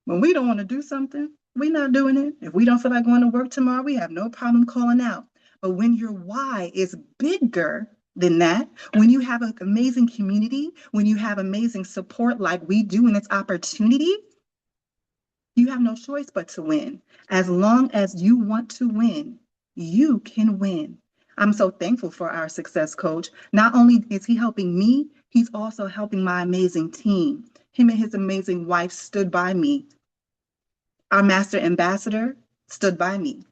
when we don't want to do something, we're not doing it. If we don't feel like going to work tomorrow, we have no problem calling out. But when your why is bigger than that, when you have an amazing community, when you have amazing support like we do in this opportunity, you have no choice but to win. As long as you want to win, you can win. I'm so thankful for our success coach. Not only is he helping me, he's also helping my amazing team. Him and his amazing wife stood by me. Our master ambassador stood by me.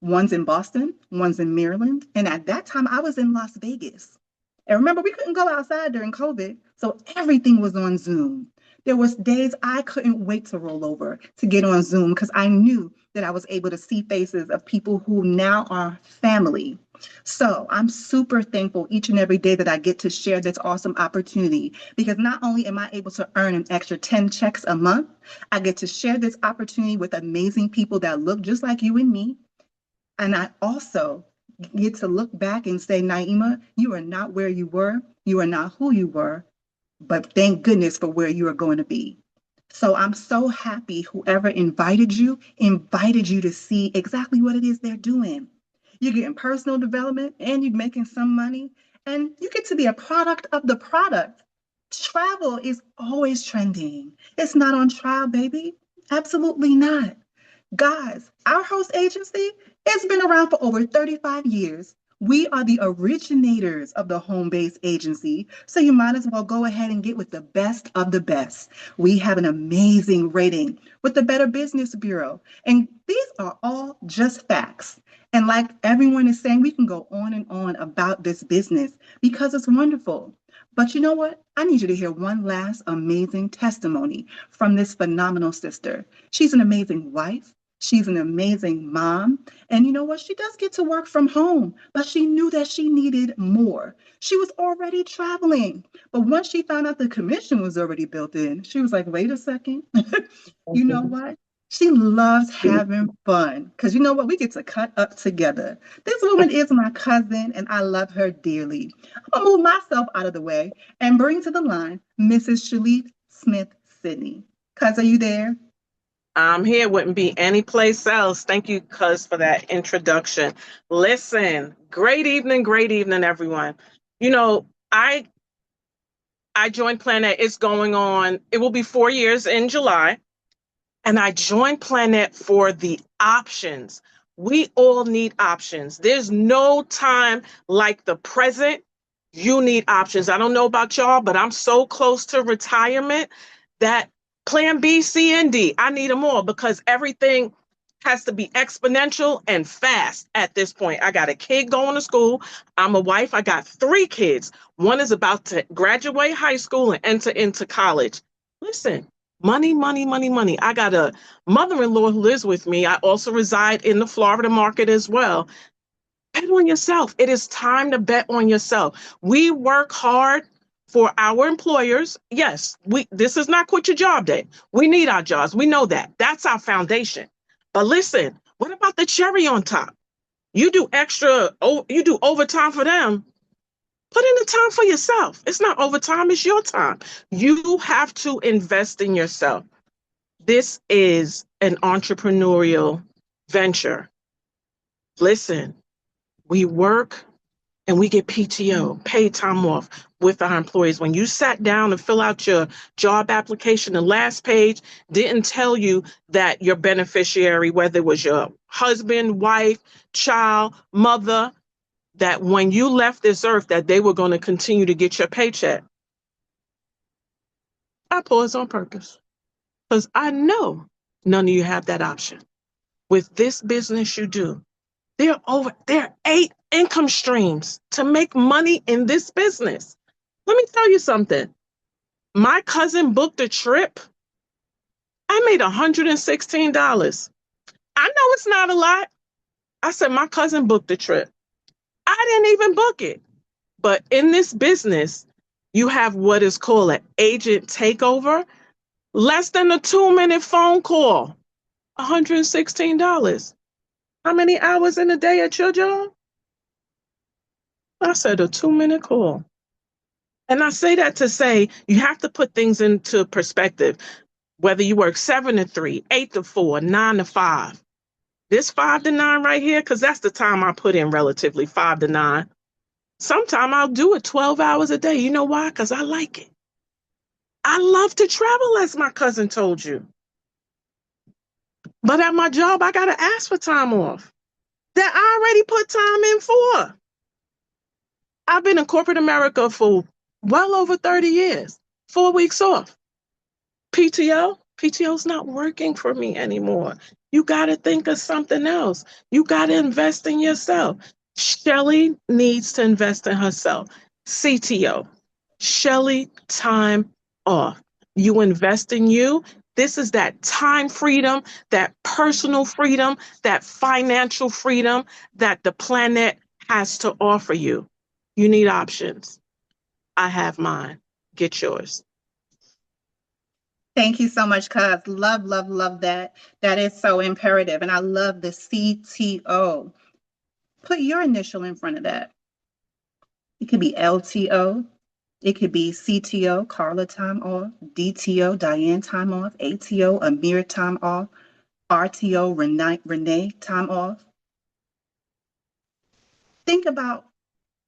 One's in Boston, one's in Maryland. And at that time, I was in Las Vegas. And remember, we couldn't go outside during COVID, so everything was on Zoom. There was days I couldn't wait to roll over to get on Zoom because I knew that I was able to see faces of people who now are family. So I'm super thankful each and every day that I get to share this awesome opportunity because not only am I able to earn an extra 10 checks a month, I get to share this opportunity with amazing people that look just like you and me. And I also get to look back and say, Naima, you are not where you were. You are not who you were, but thank goodness for where you are going to be. So I'm so happy whoever invited you to see exactly what it is they're doing. You're getting personal development and you're making some money and you get to be a product of the product. Travel is always trending. It's not on trial, baby. Absolutely not. Guys, our host agency, it's been around for over 35 years. We are the originators of the home-based agency, so you might as well go ahead and get with the best of the best. We have an amazing rating with the Better Business Bureau, and these are all just facts. And like everyone is saying, we can go on and on about this business because it's wonderful. But you know what? I need you to hear one last amazing testimony from this phenomenal sister. She's an amazing wife. She's an amazing mom. And you know what? She does get to work from home, but she knew that she needed more. She was already traveling. But once she found out the commission was already built in, she was like, wait a second. You know what? She loves having fun because you know what? We get to cut up together. This woman is my cousin and I love her dearly. I'm going to move myself out of the way and bring to the line Mrs. Shalith Smith Sidney. Cuz, are you there? I'm here, wouldn't be any place else. Thank you, Cuz, for that introduction. Listen, great evening, everyone. You know, I joined Planet. It's going on, it will be 4 years in July. And I joined Planet for the options. We all need options. There's no time like the present. You need options. I don't know about y'all, but I'm so close to retirement that plan B, C, and D, I need them all because everything has to be exponential and fast at this point. I got a kid going to school. I'm a wife. I got 3 kids. One is about to graduate high school and enter into college. Listen, money, money, money, money. I got a mother-in-law who lives with me. I also reside in the Florida market as well. Bet on yourself. It is time to bet on yourself. We work hard for our employers, yes, this is not quit your job day. We need our jobs. We know that. That's our foundation. But listen, what about the cherry on top? You do you do overtime for them. Put in the time for yourself. It's not overtime, it's your time. You have to invest in yourself. This is an entrepreneurial venture. Listen, we work and we get PTO, paid time off with our employees. When you sat down to fill out your job application, the last page didn't tell you that your beneficiary, whether it was your husband, wife, child, mother, that when you left this earth, that they were going to continue to get your paycheck. I pause on purpose because I know none of you have that option. With this business you do, there are 8 income streams to make money in this business. Let me tell you something. My cousin booked a trip. I made $116. I know it's not a lot. I said, my cousin booked the trip. I didn't even book it. But in this business, you have what is called an agent takeover. Less than a 2-minute phone call, $116. How many hours in a day at your job? I said a 2-minute call. And I say that to say you have to put things into perspective. Whether you work 7 to 3, 8 to 4, 9 to 5. This 5 to 9 right here, because that's the time I put in relatively, 5 to 9. Sometime I'll do it 12 hours a day. You know why? Because I like it. I love to travel, as my cousin told you. But at my job, I got to ask for time off that I already put time in for. I've been in corporate America for well over 30 years, 4 weeks off. PTO's not working for me anymore. You got to think of something else. You got to invest in yourself. Shelly needs to invest in herself. CTO, Shelly, time off. You invest in you. This is that time freedom, that personal freedom, that financial freedom that the planet has to offer you. You need options. I have mine. Get yours. Thank you so much, cuz. Love, love, love that. That is so imperative. And I love the CTO. Put your initial in front of that. It could be LTO. It could be CTO, Carla time off, DTO, Diane time off, ATO, Amir time off, RTO, Renee time off. Think about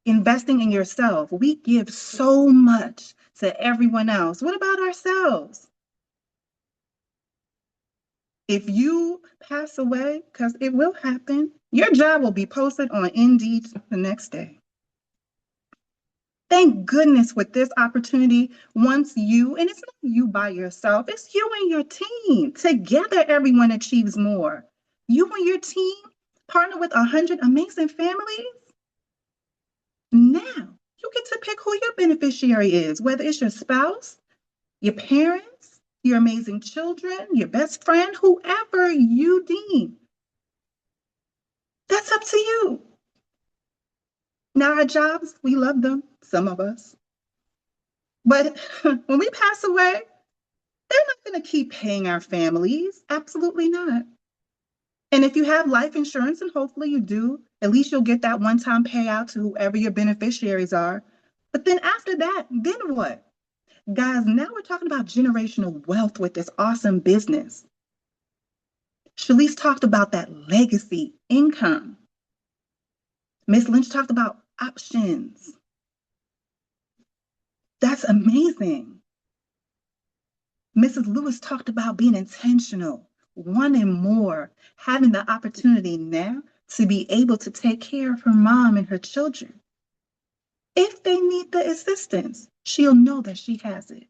investing in yourself. We give so much to everyone else. What about ourselves? If you pass away, because it will happen, your job will be posted on Indeed the next day. Thank goodness with this opportunity, once you, and it's not you by yourself, it's you and your team. Together, everyone achieves more. You and your team partner with 100 amazing families. Now, you get to pick who your beneficiary is, whether it's your spouse, your parents, your amazing children, your best friend, whoever you deem. That's up to you. Now, our jobs, we love them, some of us. But when we pass away, they're not going to keep paying our families. Absolutely not. And if you have life insurance, and hopefully you do, at least you'll get that one-time payout to whoever your beneficiaries are. But then after that, then what? Guys, now we're talking about generational wealth with this awesome business. Shalice talked about that legacy income. Miss Lynch talked about options. That's amazing. Mrs. Lewis talked about being intentional, wanting more, having the opportunity now to be able to take care of her mom and her children. If they need the assistance, she'll know that she has it.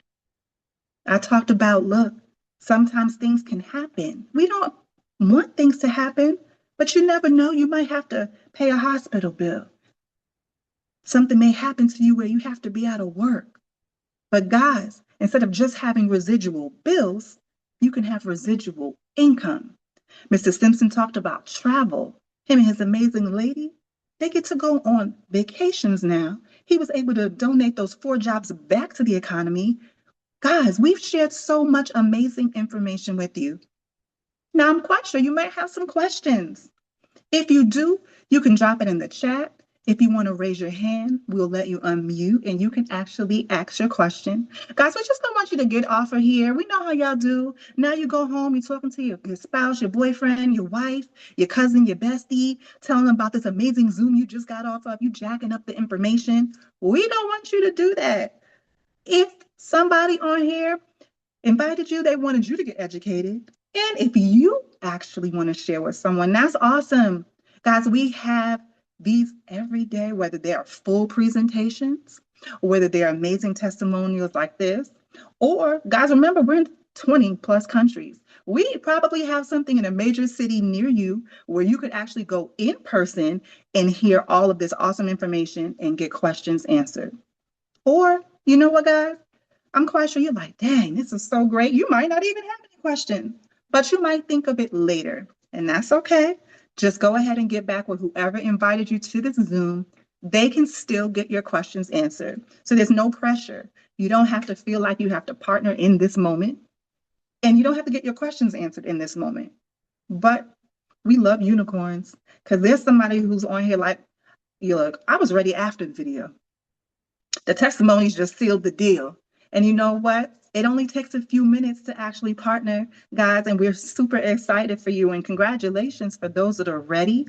I talked about, look, sometimes things can happen. We don't want things to happen, but you never know. You might have to pay a hospital bill. Something may happen to you where you have to be out of work. But guys, instead of just having residual bills, you can have residual income. Mr. Simpson talked about travel. Him and his amazing lady, they get to go on vacations now. He was able to donate those 4 jobs back to the economy. Guys, we've shared so much amazing information with you. Now, I'm quite sure you might have some questions. If you do, you can drop it in the chat. If you want to raise your hand, we'll let you unmute and you can actually ask your question. Guys, we just don't want you to get off of here. We know how y'all do. Now you go home, you're talking to your spouse, your boyfriend, your wife, your cousin, your bestie, telling them about this amazing Zoom you just got off of, you jacking up the information. We don't want you to do that. If somebody on here invited you, they wanted you to get educated. And if you actually want to share with someone, that's awesome. Guys, we have these every day, whether they are full presentations, or whether they're amazing testimonials like this, or guys, remember, we're in 20 plus countries. We probably have something in a major city near you where you could actually go in person and hear all of this awesome information and get questions answered. Or, you know what, guys? I'm quite sure you're like, dang, this is so great. You might not even have any questions, but you might think of it later. And that's okay. Just go ahead and get back with whoever invited you to this Zoom. They can still get your questions answered. So there's no pressure. You don't have to feel like you have to partner in this moment. And you don't have to get your questions answered in this moment. But we love unicorns because there's somebody who's on here like, you look, I was ready after the video. The testimonies just sealed the deal. And you know what? It only takes a few minutes to actually partner, guys, and we're super excited for you. And congratulations for those that are ready.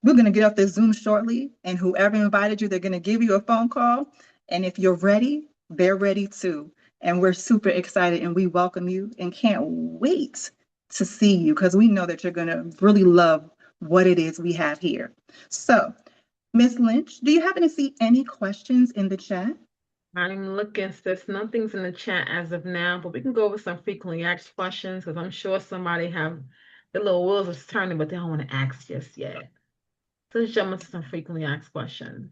We're going to get off this Zoom shortly, and whoever invited you, they're going to give you a phone call. And if you're ready, they're ready too. And we're super excited and we welcome you and can't wait to see you because we know that you're going to really love what it is we have here. So, Ms. Lynch, do you happen to see any questions in the chat? I'm looking, sis. Nothing's in the chat as of now, but we can go over some frequently asked questions because I'm sure somebody have the little wheels is turning, but they don't want to ask just yet. So let's jump into some frequently asked questions.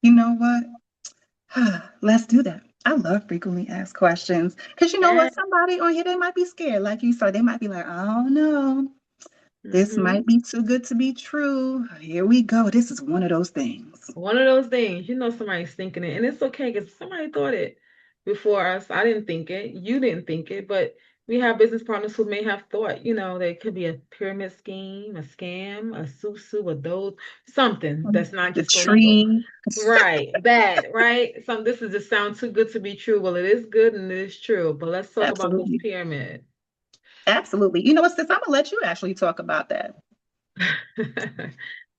You know what? Let's do that. I love frequently asked questions because you know what? Somebody on here, they might be scared. Like you said, they might be like, I don't know. This might be too good to be true. Here we go. This is one of those things. One of those things, you know, somebody's thinking it, and it's okay because somebody thought it before us. I didn't think it. You didn't think it, but we have business partners who may have thought, you know, there could be a pyramid scheme, a scam, a susu, a dose, something that's not The just illegal. tree. Right, that, right? This is just sound too good to be true. Well, it is good and it is true, but let's talk about this Absolutely. pyramid. Absolutely. You know what, sis? I'm gonna let you actually talk about that.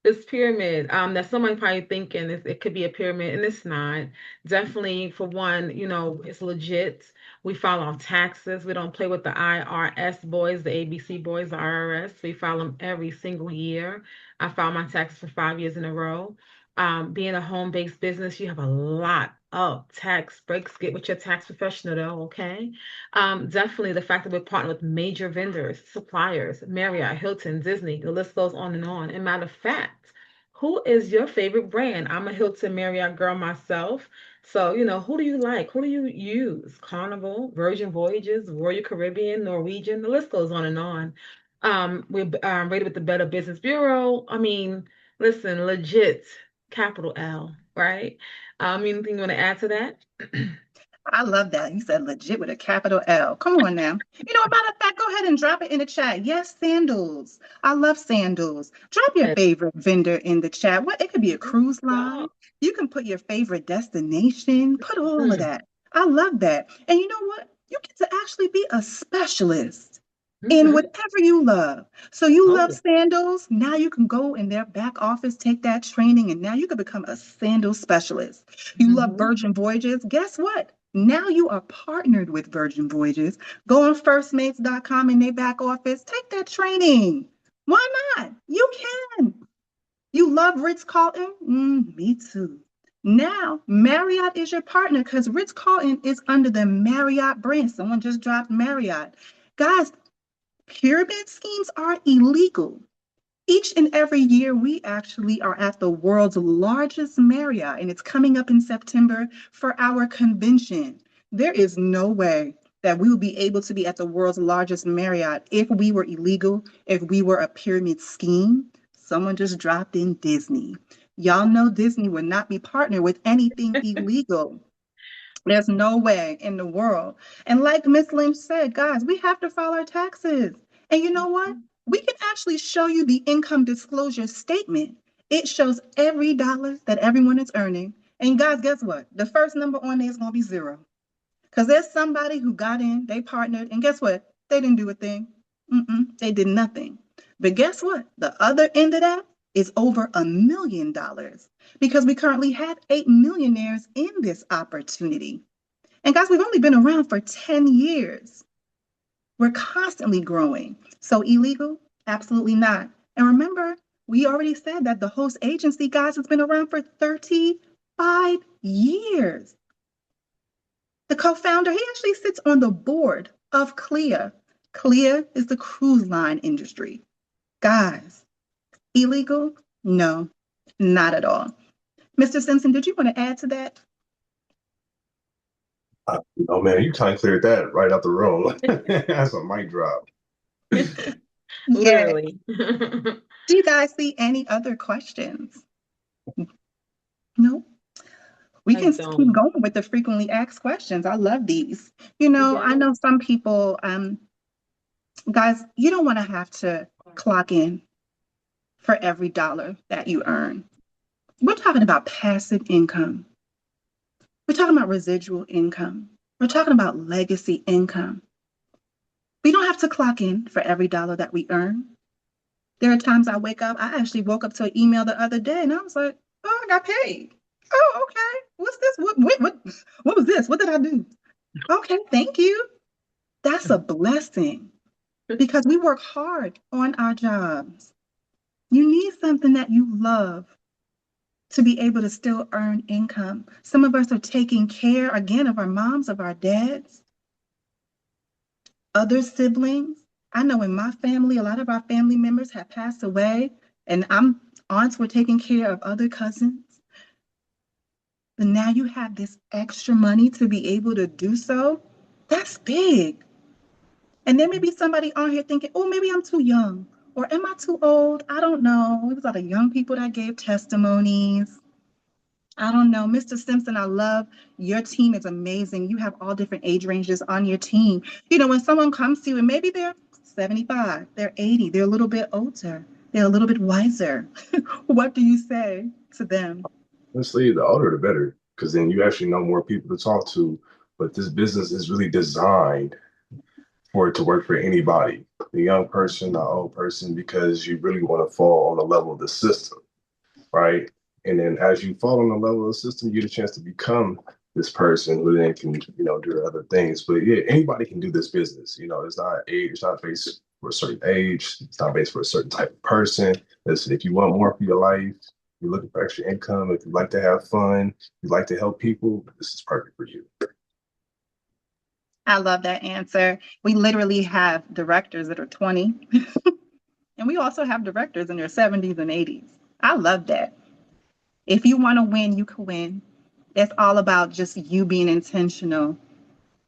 This pyramid, that somebody probably thinking it could be a pyramid, and it's not. Definitely, for one, you know, it's legit. We file our taxes. We don't play with the IRS boys, the ABC boys, the IRS. We file them every single year. I file my taxes for 5 years in a row. Being a home-based business, you have a lot of tax breaks. Get with your tax professional though, okay? Definitely the fact that we're partnered with major vendors, suppliers, Marriott, Hilton, Disney, the list goes on and on. And matter of fact, who is your favorite brand? I'm a Hilton Marriott girl myself. So, you know, who do you like? Who do you use? Carnival, Virgin Voyages, Royal Caribbean, Norwegian, the list goes on and on. We're rated with the Better Business Bureau. I mean, listen, legit, capital L, right? Anything you want to add to that? I love that. You said legit with a capital L. Come on now. You know, matter of fact, go ahead and drop it in the chat. Yes, sandals. I love sandals. Drop your favorite vendor in the chat. What? It could be a cruise line. You can put your favorite destination. Put all of that. I love that. And you know what? You get to actually be a specialist in whatever you love. So you love sandals. Now you can go in their back office, take that training, and now you can become a sandal specialist. You love Virgin Voyages. Guess what? Now you are partnered with Virgin Voyages. Go on firstmates.com in their back office. Take that training. Why not? You can. You love Ritz-Carlton? Me too. Now, Marriott is your partner because Ritz-Carlton is under the Marriott brand. Someone just dropped Marriott. Guys, pyramid schemes are illegal. Each and every year, we actually are at the world's largest Marriott, and it's coming up in September for our convention. There is no way that we would be able to be at the world's largest Marriott if we were illegal, if we were a pyramid scheme. Someone just dropped in Disney. Y'all know Disney would not be partnered with anything illegal. There's no way in the world. And like Miss Lynch said, guys, we have to file our taxes. And you know what? We can actually show you the income disclosure statement. It shows every dollar that everyone is earning. And guys, guess what? The first number on there is going to be zero. Because there's somebody who got in, they partnered, and guess what? They didn't do a thing. They did nothing. But guess what? The other end of that is over $1 million because we currently have 8 millionaires in this opportunity. And guys, we've only been around for 10 years. We're constantly growing. So illegal? Absolutely not. And remember, we already said that the host agency, guys, has been around for 35 years. The co-founder, he actually sits on the board of CLIA. CLIA is the cruise line industry. Guys, illegal? No, not at all. Mr. Simpson, did you want to add to that? Oh man, you kind of cleared that right out the room. That's a mic drop. Yeah. Literally. Do you guys see any other questions? No? We I can keep don't. going with the frequently asked questions. I love these. You know, I Yeah. know some people, guys, you don't want to have to clock in for every dollar that you earn. We're talking about passive income. We're talking about residual income. We're talking about legacy income. We don't have to clock in for every dollar that we earn. There are times I wake up, I actually woke up to an email the other day and I was like, oh, I got paid. Oh, okay. What's this? What was this? What did I do? Okay, thank you. That's a blessing because we work hard on our jobs. You need something that you love to be able to still earn income. Some of us are taking care, again, of our moms, of our dads, other siblings. I know in my family, a lot of our family members have passed away, and aunts were taking care of other cousins. But now you have this extra money to be able to do so. That's big. And there may be somebody on here thinking, oh, maybe I'm too young, or am I too old? I don't know. It was a lot of young people that gave testimonies. I don't know. Mr. Simpson, I love your team is amazing. You have all different age ranges on your team. You know, when someone comes to you and maybe they're 75, they're 80, they're a little bit older, they're a little bit wiser. What do you say to them? Honestly, the older the better, because then you actually know more people to talk to. But this business is really designed for it to work for anybody, the young person, the old person, because you really want to fall on the level of the system, right? And then as you fall on the level of the system, you get a chance to become this person who then can, do other things. But yeah, anybody can do this business. It's not age, it's not based for a certain age, it's not based for a certain type of person. Listen, if you want more for your life, you're looking for extra income, if you like to have fun, you like to help people, this is perfect for you. I love that answer. We literally have directors that are 20, and we also have directors in their 70s and 80s. I love that. If you want to win, you can win. It's all about just you being intentional.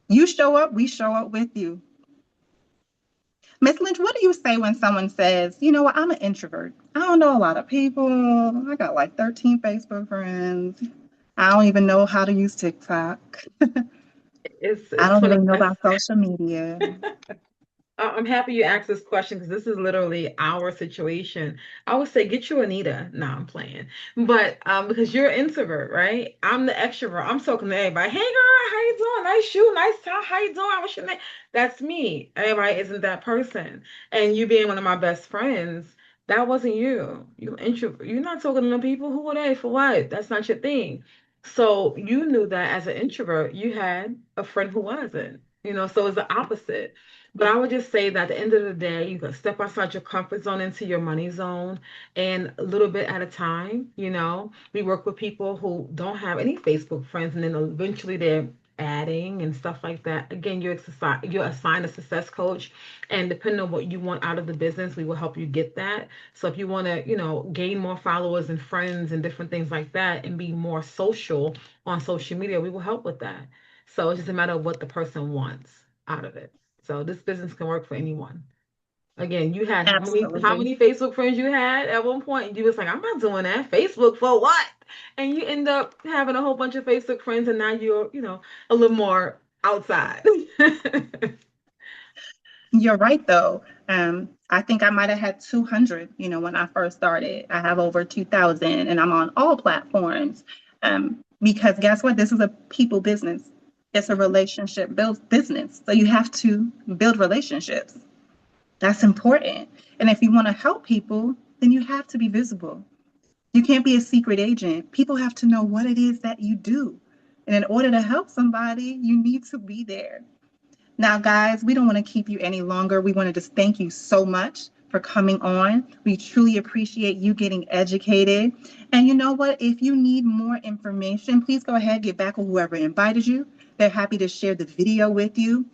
You show up, we show up with you. Miss Lynch, what do you say when someone says, you know what, I'm an introvert. I don't know a lot of people. I got like 13 Facebook friends. I don't even know how to use TikTok. It's I it's don't for the even know best. about social media. I'm happy you asked this question because this is literally our situation. I would say get you Anita. No, I'm playing. But because you're an introvert, right? I'm the extrovert. I'm talking to everybody. Hey girl, how you doing? Nice shoe, nice top. How you doing? What's your name? That's me. Everybody isn't that person. And you being one of my best friends, that wasn't you. You introvert. You're not talking to them people. Who are they? For what? That's not your thing. So you knew that as an introvert, you had a friend who wasn't. So it's the opposite. But I would just say that at the end of the day, you can step outside your comfort zone into your money zone and a little bit at a time, We work with people who don't have any Facebook friends and then eventually they're adding and stuff like that. Again, you're assigned a success coach and depending on what you want out of the business, we will help you get that. So if you want to, gain more followers and friends and different things like that and be more social on social media, we will help with that. So it's just a matter of what the person wants out of it. So this business can work for anyone. Again, you had how Absolutely. many Facebook friends you had at one point? You was like, I'm not doing that. Facebook for what? And you end up having a whole bunch of Facebook friends, and now you're, a little more outside. You're right, though. I think I might have had 200, when I first started. I have over 2,000, and I'm on all platforms. Because guess what? This is a people business. It's a relationship build business. So you have to build relationships. That's important. And if you want to help people, then you have to be visible. You can't be a secret agent. People have to know what it is that you do. And in order to help somebody, you need to be there. Now, guys, we don't want to keep you any longer. We want to just thank you so much for coming on. We truly appreciate you getting educated. And you know what? If you need more information, please go ahead, get back with whoever invited you. They're happy to share the video with you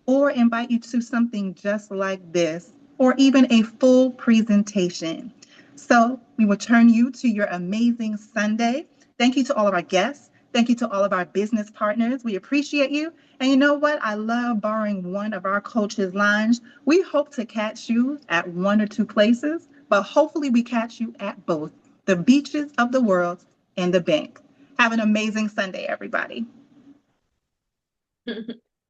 or invite you to something just like this or even a full presentation. So we will turn you to your amazing Sunday. Thank you to all of our guests. Thank you to all of our business partners. We appreciate you. And you know what? I love borrowing one of our coaches' lines. We hope to catch you at one or two places, but hopefully we catch you at both the beaches of the world and the bank. Have an amazing Sunday, everybody.